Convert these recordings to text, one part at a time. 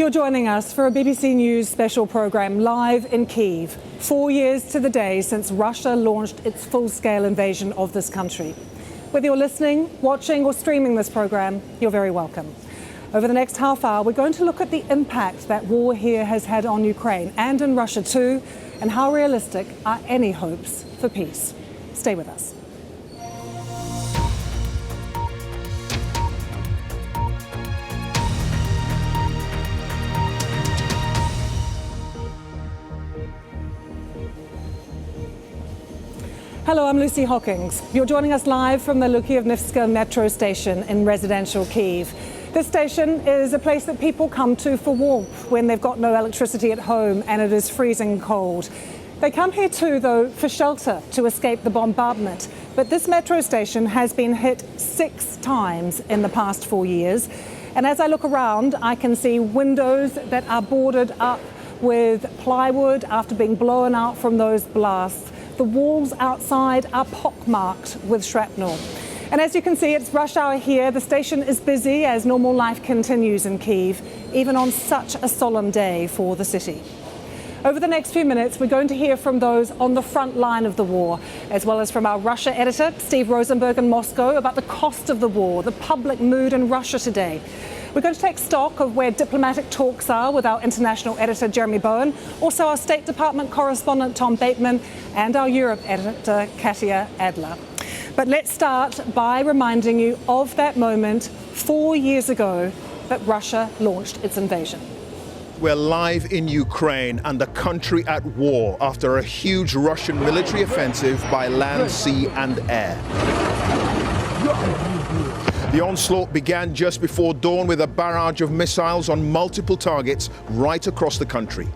You're joining us for a BBC News special programme live in Kyiv, 4 years to the day since Russia launched its full-scale invasion of this country. Whether you're listening, watching or streaming this programme, you're very welcome. Over the next half hour, we're going to look at the impact that war here has had on Ukraine and in Russia too, and how realistic are any hopes for peace. Stay with us. Hello, I'm Lucy Hockings. You're joining us live from the Lyukivnivska metro station in residential Kyiv. This station is a place that people come to for warmth when they've got no electricity at home and it is freezing cold. They come here too, though, for shelter to escape the bombardment. But this metro station has been hit 6 times in the past 4 years. And as I look around, I can see windows that are boarded up with plywood after being blown out from those blasts. The walls outside are pockmarked with shrapnel. And as you can see, it's rush hour here. The station is busy as normal life continues in Kyiv, even on such a solemn day for the city. Over the next few minutes, we're going to hear from those on the front line of the war, as well as from our Russia editor, Steve Rosenberg in Moscow, about the cost of the war, the public mood in Russia today. We're going to take stock of where diplomatic talks are with our international editor, Jeremy Bowen, also our State Department correspondent, Tom Bateman, and our Europe editor, Katia Adler. But let's start by reminding you of that moment 4 years ago that Russia launched its invasion. We're live in Ukraine and the country at war after a huge Russian military offensive by land, sea and air. The onslaught began just before dawn with a barrage of missiles on multiple targets right across the country.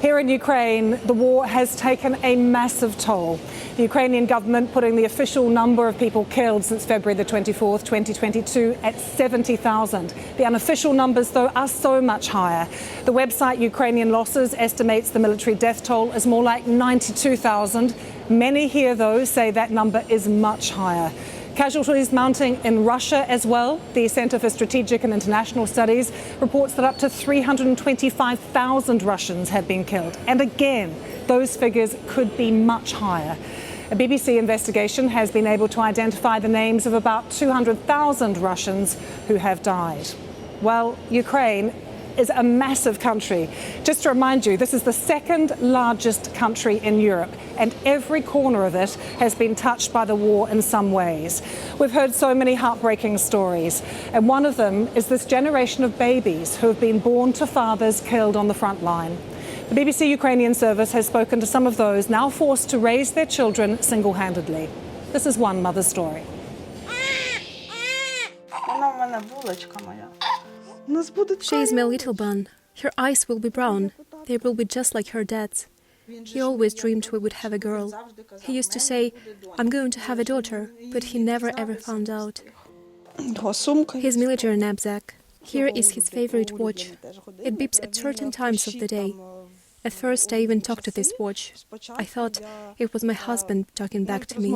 Here in Ukraine, the war has taken a massive toll. The Ukrainian government putting the official number of people killed since February the 24th, 2022 at 70,000. The unofficial numbers, though, are so much higher. The website Ukrainian Losses estimates the military death toll as more like 92,000. Many here, though, say that number is much higher. Casualties mounting in Russia as well. The Center for Strategic and International Studies reports that up to 325,000 Russians have been killed. And again, those figures could be much higher. A BBC investigation has been able to identify the names of about 200,000 Russians who have died. Well, Ukraine is a massive country. Just to remind you, this is the second largest country in Europe, and every corner of it has been touched by the war in some ways. We've heard so many heartbreaking stories, and one of them is this generation of babies who have been born to fathers killed on the front line. The BBC Ukrainian service has spoken to some of those now forced to raise their children single-handedly. This is one mother's story. She is my little bun. Her eyes will be brown. They will be just like her dad's. He always dreamed we would have a girl. He used to say, "I'm going to have a daughter," but he never ever found out. His military knapsack. Here is his favorite watch. It beeps at certain times of the day. At first, I even talked to this watch. I thought it was my husband talking back to me.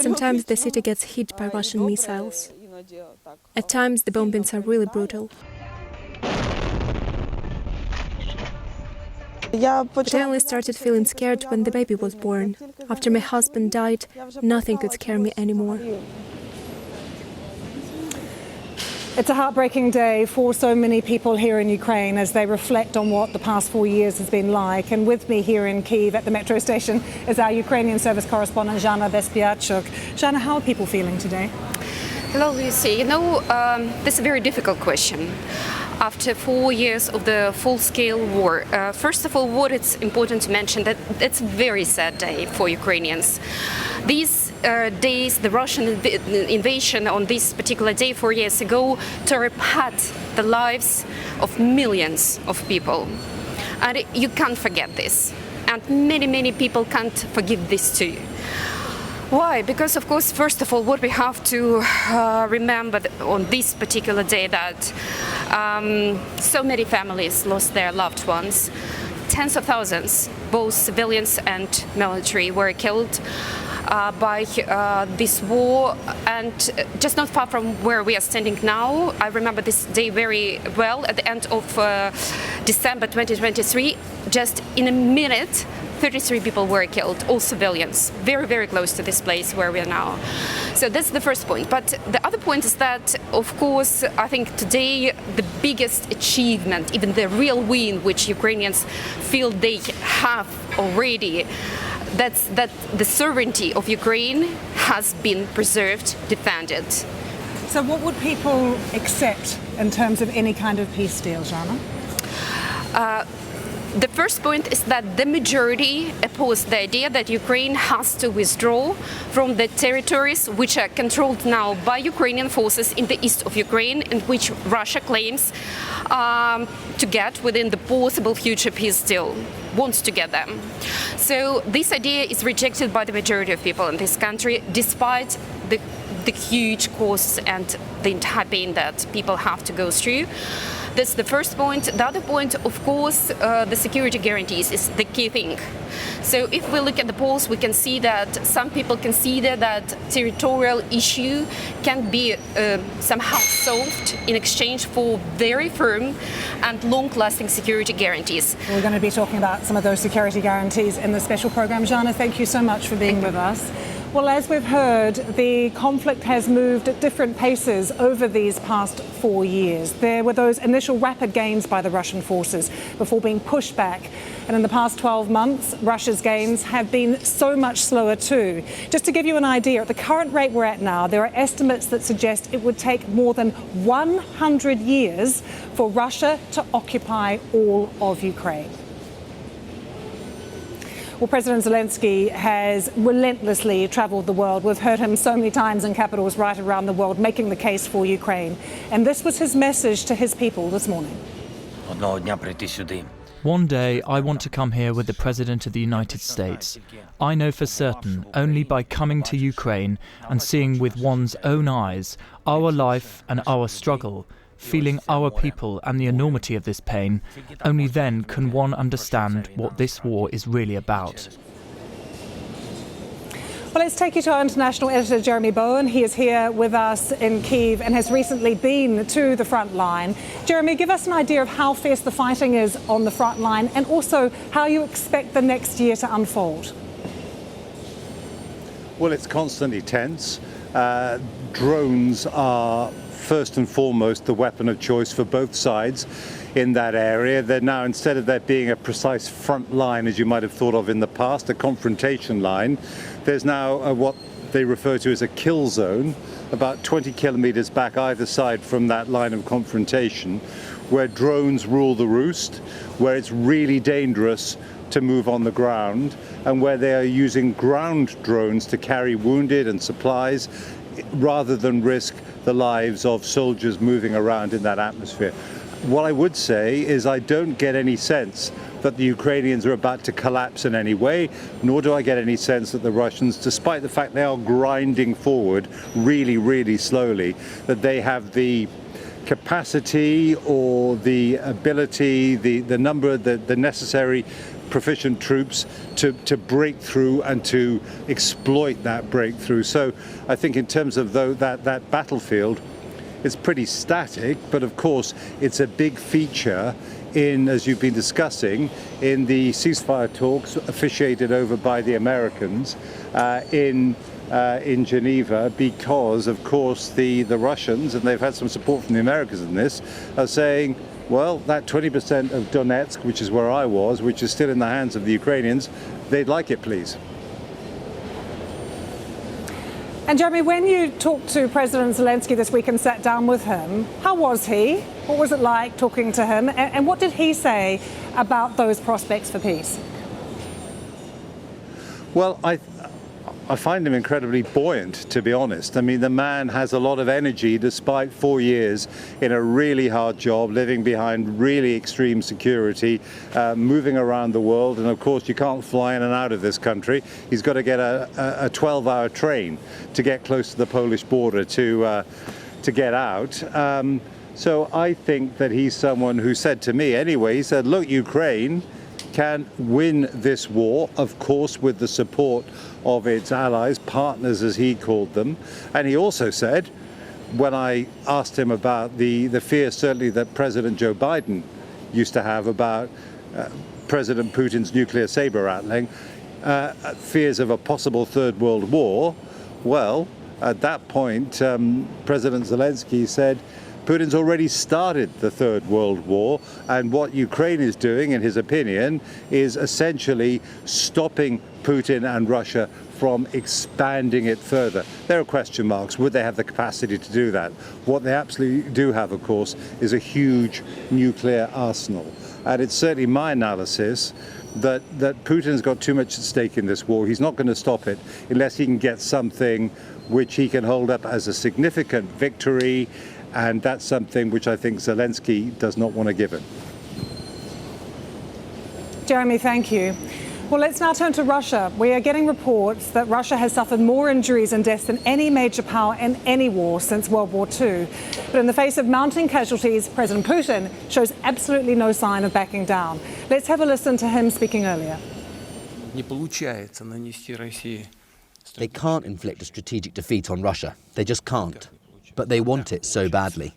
Sometimes the city gets hit by Russian missiles. At times, the bombings are really brutal. But I only started feeling scared when the baby was born. After my husband died, nothing could scare me anymore. It's a heartbreaking day for so many people here in Ukraine as they reflect on what the past 4 years has been like. And with me here in Kyiv at the metro station is our Ukrainian service correspondent, Zhana Bespiachuk. Zhana, how are people feeling today? Hello, Lucy. This is a very difficult question. After 4 years of the full-scale war, first of all, what it's important to mention that it's a very sad day for Ukrainians. These days, the Russian invasion on this particular day 4 years ago tore apart the lives of millions of people. And you can't forget this. And many people can't forgive this too. Why? Because, of course, first of all, what we have to remember on this particular day that so many families lost their loved ones. Tens of thousands both civilians and military were killed by this war, and just not far from where we are standing now. I remember this day very well. At the end of December 2023, just in a minute, 33 people were killed, all civilians, very, very close to this place where we are now. So that's the first point. But the other point is that, of course, I think today the biggest achievement, even the real win, which Ukrainians feel they have already, that's that the sovereignty of Ukraine has been preserved, defended. So what would people accept in terms of any kind of peace deal, Jana? The first point is that the majority oppose the idea that Ukraine has to withdraw from the territories which are controlled now by Ukrainian forces in the east of Ukraine, and which Russia claims to get within the possible future peace deal, wants to get them. So this idea is rejected by the majority of people in this country, despite the huge costs and the entire pain that people have to go through. That's the first point. The other point, of course, the security guarantees is the key thing. So if we look at the polls, we can see that some people consider that territorial issue can be somehow solved in exchange for very firm and long-lasting security guarantees. We're going to be talking about some of those security guarantees in the special program. Jana, thank you so much for being with us. Well, as we've heard, the conflict has moved at different paces over these past 4 years. There were those initial rapid gains by the Russian forces before being pushed back. And in the past 12 months, Russia's gains have been so much slower too. Just to give you an idea, at the current rate we're at now, there are estimates that suggest it would take more than 100 years for Russia to occupy all of Ukraine. Well, President Zelensky has relentlessly travelled the world. We've heard him so many times in capitals right around the world making the case for Ukraine. And this was his message to his people this morning. One day I want to come here with the President of the United States. I know for certain, only by coming to Ukraine and seeing with one's own eyes our life and our struggle, feeling our people and the enormity of this pain, only then can one understand what this war is really about. Well, let's take you to our international editor, Jeremy Bowen. He is here with us in Kyiv and has recently been to the front line. Jeremy, give us an idea of how fierce the fighting is on the front line and also how you expect the next year to unfold. Well, it's constantly tense. Drones are first and foremost the weapon of choice for both sides in that area. They're now, instead of there being a precise front line as you might have thought of in the past, a confrontation line, there's now what they refer to as a kill zone, about 20 kilometers back either side from that line of confrontation, where drones rule the roost, where it's really dangerous to move on the ground, and where they are using ground drones to carry wounded and supplies rather than risk the lives of soldiers moving around in that atmosphere. What I would say is I don't get any sense that the Ukrainians are about to collapse in any way, nor do I get any sense that the Russians, despite the fact they are grinding forward really, really slowly, that they have the capacity or the ability, the number, the necessary proficient troops to break through and to exploit that breakthrough. So I think in terms of that battlefield, it's pretty static, but of course it's a big feature in, as you've been discussing, in the ceasefire talks officiated over by the Americans in Geneva, because of course the Russians, and they've had some support from the Americans in this, are saying, well, that 20% of Donetsk, which is where I was, which is still in the hands of the Ukrainians, they'd like it, please. And Jeremy, when you talked to President Zelensky this week and sat down with him, how was he? What was it like talking to him? And what did he say about those prospects for peace? Well, I find him incredibly buoyant, to be honest. I mean, the man has a lot of energy despite 4 years in a really hard job, living behind really extreme security, moving around the world. And of course, you can't fly in and out of this country. He's got to get a 12-hour train to get close to the Polish border to get out. So I think that he's someone who said to me anyway, he said, look, Ukraine, can win this war, of course, with the support of its allies, partners as he called them. And he also said, when I asked him about the fear certainly that President Joe Biden used to have about President Putin's nuclear saber rattling, fears of a possible Third World War, well, at that point, President Zelensky said, Putin's already started the Third World War, and what Ukraine is doing, in his opinion, is essentially stopping Putin and Russia from expanding it further. There are question marks. Would they have the capacity to do that? What they absolutely do have, of course, is a huge nuclear arsenal. And it's certainly my analysis that Putin's got too much at stake in this war. He's not going to stop it unless he can get something which he can hold up as a significant victory. And that's something which I think Zelensky does not want to give him. Jeremy, thank you. Well, let's now turn to Russia. We are getting reports that Russia has suffered more injuries and deaths than any major power in any war since World War II. But in the face of mounting casualties, President Putin shows absolutely no sign of backing down. Let's have a listen to him speaking earlier. They can't inflict a strategic defeat on Russia. They just can't. But they want it so badly.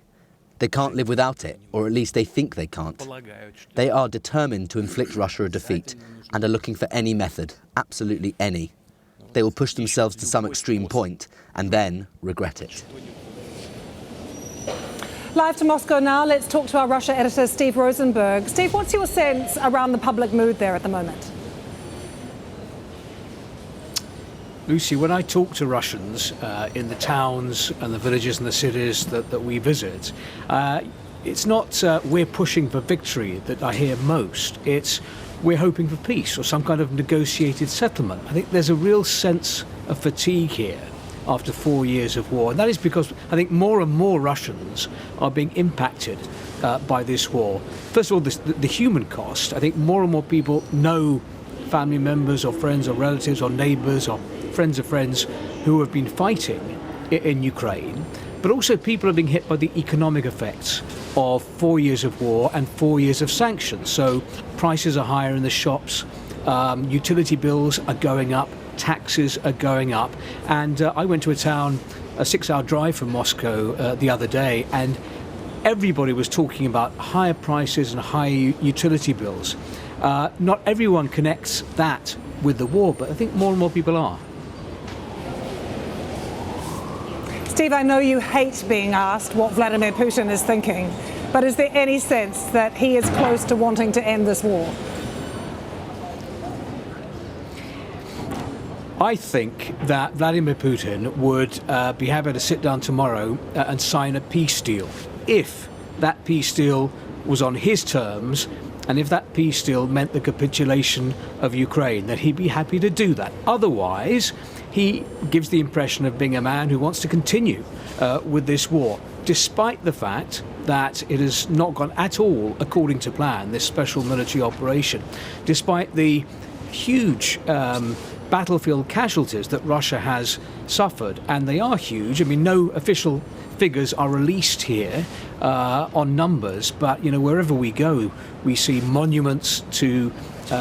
They can't live without it, or at least they think they can't. They are determined to inflict Russia a defeat and are looking for any method, absolutely any. They will push themselves to some extreme point and then regret it. Live to Moscow now, let's talk to our Russia editor, Steve Rosenberg. Steve, what's your sense around the public mood there at the moment? Lucy, when I talk to Russians in the towns and the villages and the cities that we visit, it's not we're pushing for victory that I hear most. It's we're hoping for peace or some kind of negotiated settlement. I think there's a real sense of fatigue here after 4 years of war. And that is because I think more and more Russians are being impacted by this war. First of all, the human cost. I think more and more people know family members or friends or relatives or neighbours or friends of friends who have been fighting in Ukraine, but also people are being hit by the economic effects of 4 years of war and 4 years of sanctions. So prices are higher in the shops, utility bills are going up, taxes are going up. And I went to a town, a 6-hour drive from Moscow the other day, and everybody was talking about higher prices and higher utility bills. Not everyone connects that with the war, but I think more and more people are. Steve, I know you hate being asked what Vladimir Putin is thinking, but is there any sense that he is close to wanting to end this war? I think that Vladimir Putin would be happy to sit down tomorrow and sign a peace deal if that peace deal was on his terms, and if that peace deal meant the capitulation of Ukraine, that he'd be happy to do that. Otherwise, he gives the impression of being a man who wants to continue with this war, despite the fact that it has not gone at all according to plan, this special military operation, despite the huge battlefield casualties that Russia has suffered, and they are huge. I mean, no official figures are released here on numbers, but wherever we go, we see monuments to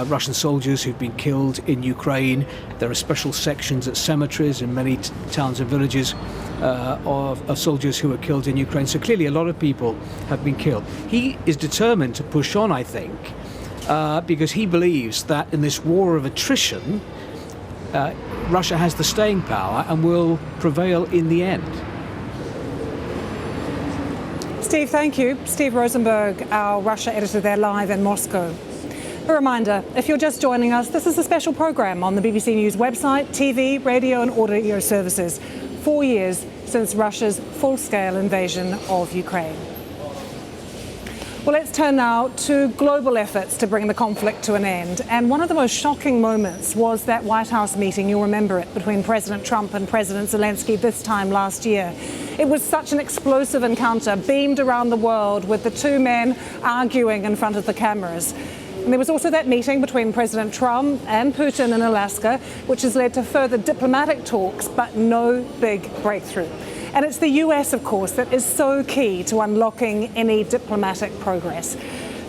Russian soldiers who've been killed in Ukraine. There are special sections at cemeteries in many towns and villages of soldiers who were killed in Ukraine. So clearly a lot of people have been killed. He is determined to push on, I think, because he believes that in this war of attrition, Russia has the staying power and will prevail in the end. Steve, thank you. Steve Rosenberg, our Russia editor there live in Moscow. A reminder, if you're just joining us, this is a special programme on the BBC News website, TV, radio and audio services. 4 years since Russia's full-scale invasion of Ukraine. Well, let's turn now to global efforts to bring the conflict to an end. And one of the most shocking moments was that White House meeting, you'll remember it, between President Trump and President Zelensky this time last year. It was such an explosive encounter, beamed around the world with the two men arguing in front of the cameras. And there was also that meeting between President Trump and Putin in Alaska, which has led to further diplomatic talks, but no big breakthrough. And it's the US, of course, that is so key to unlocking any diplomatic progress.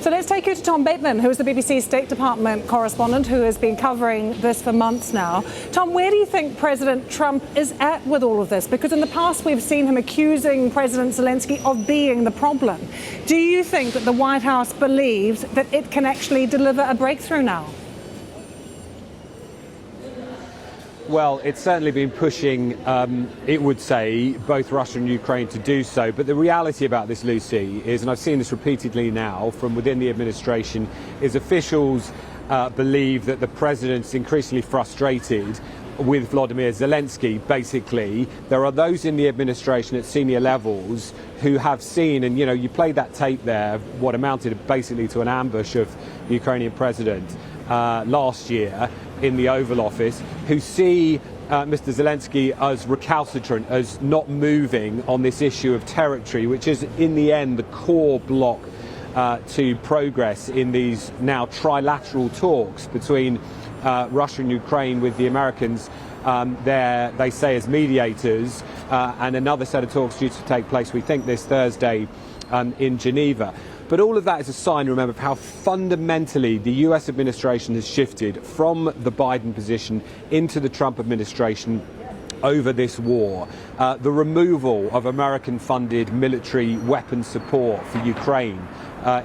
So let's take you to Tom Bateman, who is the BBC State Department correspondent who has been covering this for months now. Tom, where do you think President Trump is at with all of this? Because in the past we've seen him accusing President Zelensky of being the problem. Do you think that the White House believes that it can actually deliver a breakthrough now? Well, it's certainly been pushing, it would say, both Russia and Ukraine to do so. But the reality about this, Lucy, is, and I've seen this repeatedly now from within the administration, is officials believe that the president's increasingly frustrated with Volodymyr Zelensky. Basically, there are those in the administration at senior levels who have seen, and you played that tape there, what amounted basically to an ambush of the Ukrainian president last year in the Oval Office, who see Mr. Zelensky as recalcitrant, as not moving on this issue of territory, which is in the end the core block to progress in these now trilateral talks between Russia and Ukraine, with the Americans there, they say, as mediators, and another set of talks due to take place, we think, this Thursday in Geneva. But all of that is a sign, remember, of how fundamentally the US administration has shifted from the Biden position into the Trump administration over this war. The removal of American-funded military weapons support for Ukraine,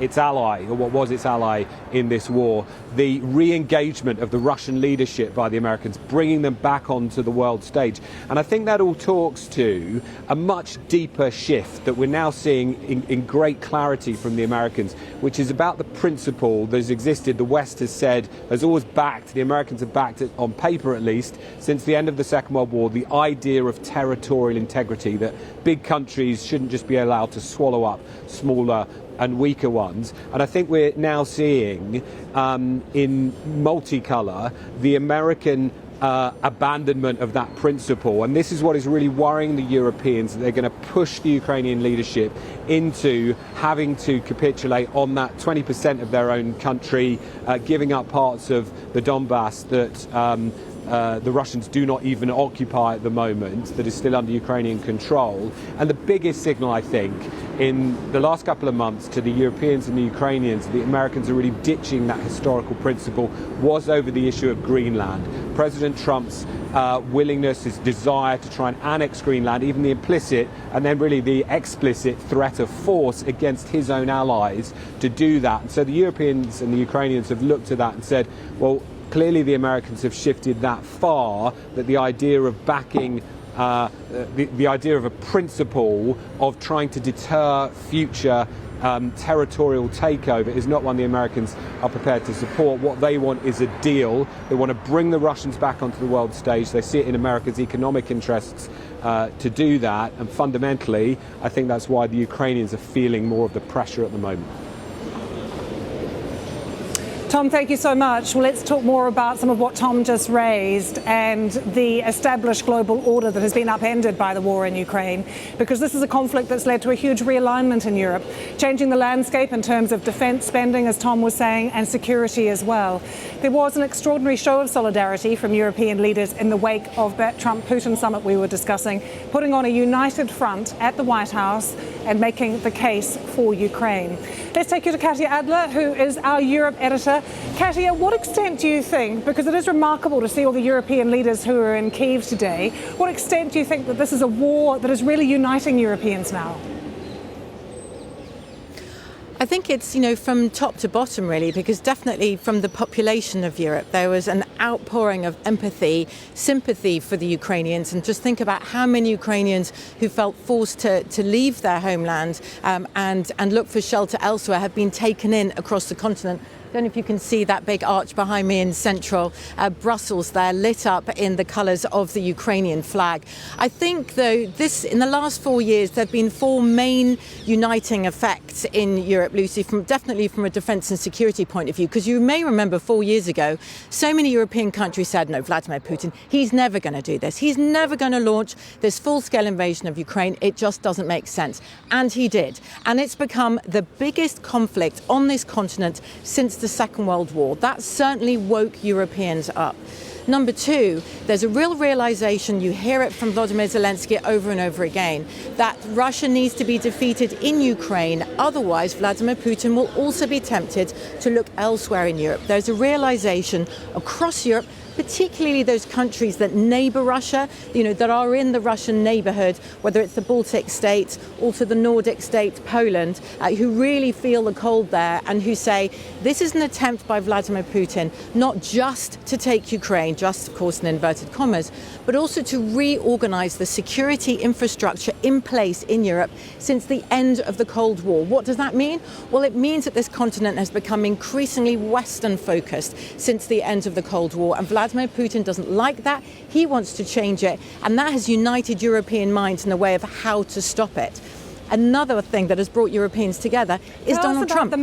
its ally, or what was its ally in this war, the re-engagement of the Russian leadership by the Americans, bringing them back onto the world stage. And I think that all talks to a much deeper shift that we're now seeing in great clarity from the Americans, which is about the principle that has existed, the West has said, has always backed, the Americans have backed it, on paper at least, since the end of the Second World War, the idea of territorial integrity, that big countries shouldn't just be allowed to swallow up smaller and weaker ones. And I think we're now seeing in multicolour the American abandonment of that principle. And this is what is really worrying the Europeans, that they're going to push the Ukrainian leadership into having to capitulate on that 20% of their own country, giving up parts of the Donbass that the Russians do not even occupy at the moment, that is still under Ukrainian control. And the biggest signal, I think, in the last couple of months to the Europeans and the Ukrainians, the Americans are really ditching that historical principle, was over the issue of Greenland. President Trump's willingness, his desire to try and annex Greenland, even the implicit and then really the explicit threat of force against his own allies to do that. And so the Europeans and the Ukrainians have looked at that and said, well, clearly the Americans have shifted that far that the idea of backing, the idea of a principle of trying to deter future territorial takeover is not one the Americans are prepared to support. What they want is a deal. They want to bring the Russians back onto the world stage. They see it in America's economic interests to do that. And fundamentally, I think that's why the Ukrainians are feeling more of the pressure at the moment. Tom, thank you so much. Well, let's talk more about some of what Tom just raised and the established global order that has been upended by the war in Ukraine, because this is a conflict that's led to a huge realignment in Europe, changing the landscape in terms of defence spending, as Tom was saying, and security as well. There was an extraordinary show of solidarity from European leaders in the wake of that Trump-Putin summit we were discussing, putting on a united front at the White House and making the case for Ukraine. Let's take you to Katya Adler, who is our Europe editor. Katya, what extent do you think, because it is remarkable to see all the European leaders who are in Kyiv today, what extent do you think that this is a war that is really uniting Europeans now? I think it's, from top to bottom, really, because definitely from the population of Europe, there was an outpouring of empathy, sympathy for the Ukrainians. And just think about how many Ukrainians who felt forced to leave their homeland and look for shelter elsewhere have been taken in across the continent. I don't know if you can see that big arch behind me in central Brussels there, lit up in the colours of the Ukrainian flag. I think, though, in the last 4 years, there have been four main uniting effects in Europe, Lucy, definitely from a defence and security point of view. Because you may remember 4 years ago, so many European countries said, no, Vladimir Putin, he's never going to do this. He's never going to launch this full-scale invasion of Ukraine. It just doesn't make sense. And he did. And it's become the biggest conflict on this continent since since the Second World War. That certainly woke Europeans up. Number two, there's a real realization, you hear it from Volodymyr Zelensky over and over again, that Russia needs to be defeated in Ukraine. Otherwise, Vladimir Putin will also be tempted to look elsewhere in Europe. There's a realization across Europe, particularly those countries that neighbour Russia, that are in the Russian neighbourhood, whether it's the Baltic states or to the Nordic state, Poland, who really feel the cold there and who say this is an attempt by Vladimir Putin not just to take Ukraine, just of course in inverted commas, but also to reorganise the security infrastructure in place in Europe since the end of the Cold War. What does that mean? Well, it means that this continent has become increasingly Western focused since the end of the Cold War, and Vladimir Putin doesn't like that. He wants to change it, and that has united European minds in the way of how to stop it. Another thing that has brought Europeans together is Donald Trump.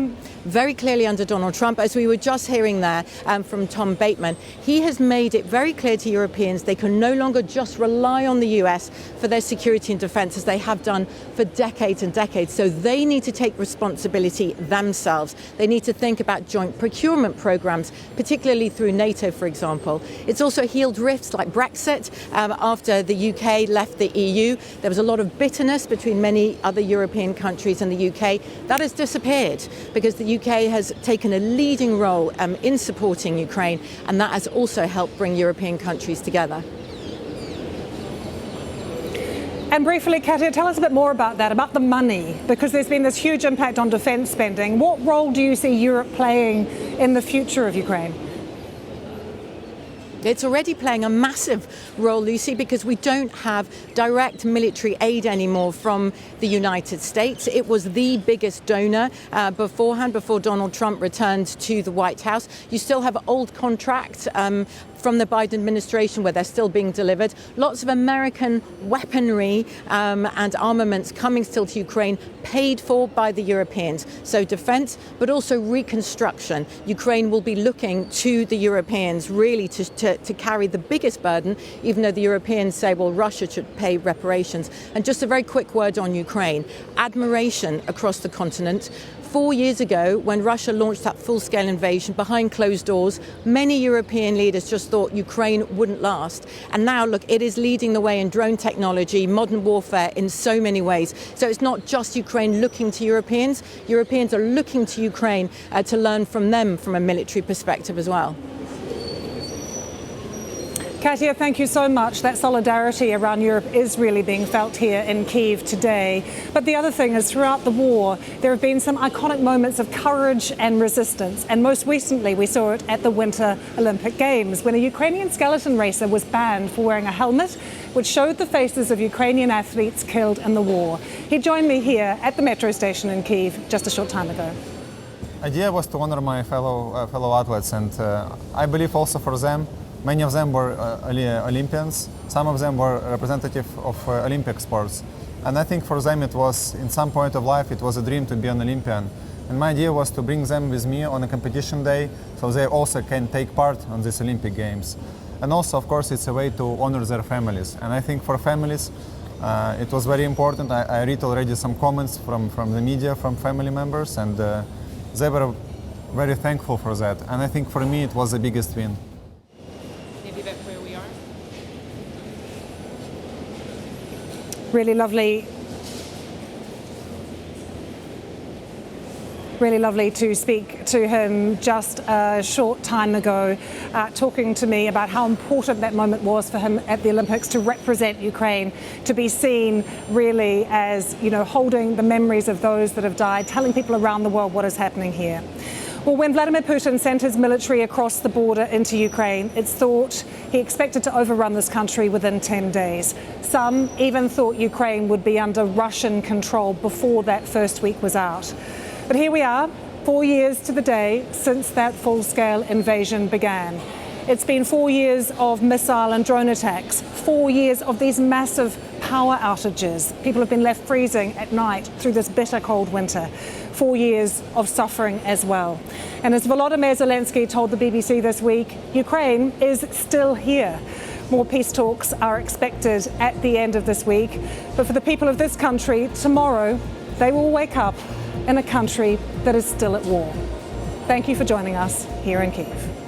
Very clearly under Donald Trump, as we were just hearing there from Tom Bateman, he has made it very clear to Europeans they can no longer just rely on the US for their security and defence as they have done for decades and decades. So they need to take responsibility themselves. They need to think about joint procurement programmes, particularly through NATO, for example. It's also healed rifts like Brexit. After the UK left the EU, there was a lot of bitterness between many other European countries and the UK. That has disappeared because the UK has taken a leading role in supporting Ukraine, and that has also helped bring European countries together. And briefly, Katia, tell us a bit more about that, about the money, because there's been this huge impact on defence spending. What role do you see Europe playing in the future of Ukraine? It's already playing a massive role, Lucy, because we don't have direct military aid anymore from the United States. It was the biggest donor beforehand, before Donald Trump returned to the White House. You still have old contracts from the Biden administration where they're still being delivered. Lots of American weaponry and armaments coming still to Ukraine, paid for by the Europeans. So defense, but also reconstruction. Ukraine will be looking to the Europeans really to carry the biggest burden, even though the Europeans say, well, Russia should pay reparations. And just a very quick word on Ukraine. Admiration across the continent. 4 years ago, when Russia launched that full-scale invasion behind closed doors, many European leaders just thought Ukraine wouldn't last. And now, look, it is leading the way in drone technology, modern warfare in so many ways. So it's not just Ukraine looking to Europeans. Europeans are looking to Ukraine to learn from them from a military perspective as well. Katia, thank you so much. That solidarity around Europe is really being felt here in Kyiv today. But the other thing is, throughout the war, there have been some iconic moments of courage and resistance. And most recently, we saw it at the Winter Olympic Games, when a Ukrainian skeleton racer was banned for wearing a helmet, which showed the faces of Ukrainian athletes killed in the war. He joined me here at the metro station in Kyiv just a short time ago. The idea was to honor my fellow athletes, and I believe also for them. Many of them were Olympians, some of them were representative of Olympic sports. And I think for them it was, in some point of life, it was a dream to be an Olympian. And my idea was to bring them with me on a competition day, so they also can take part on these Olympic Games. And also, of course, it's a way to honor their families. And I think for families, it was very important. I read already some comments from the media, from family members, and they were very thankful for that. And I think for me it was the biggest win. Really lovely to speak to him just a short time ago, talking to me about how important that moment was for him at the Olympics to represent Ukraine, to be seen really as, holding the memories of those that have died, telling people around the world what is happening here. Well, when Vladimir Putin sent his military across the border into Ukraine, it's thought he expected to overrun this country within 10 days. Some even thought Ukraine would be under Russian control before that first week was out. But here we are, 4 years to the day since that full-scale invasion began. It's been 4 years of missile and drone attacks, 4 years of these massive power outages. People have been left freezing at night through this bitter cold winter. 4 years of suffering as well. And as Volodymyr Zelensky told the BBC this week, Ukraine is still here. More peace talks are expected at the end of this week. But for the people of this country, tomorrow they will wake up in a country that is still at war. Thank you for joining us here in Kyiv.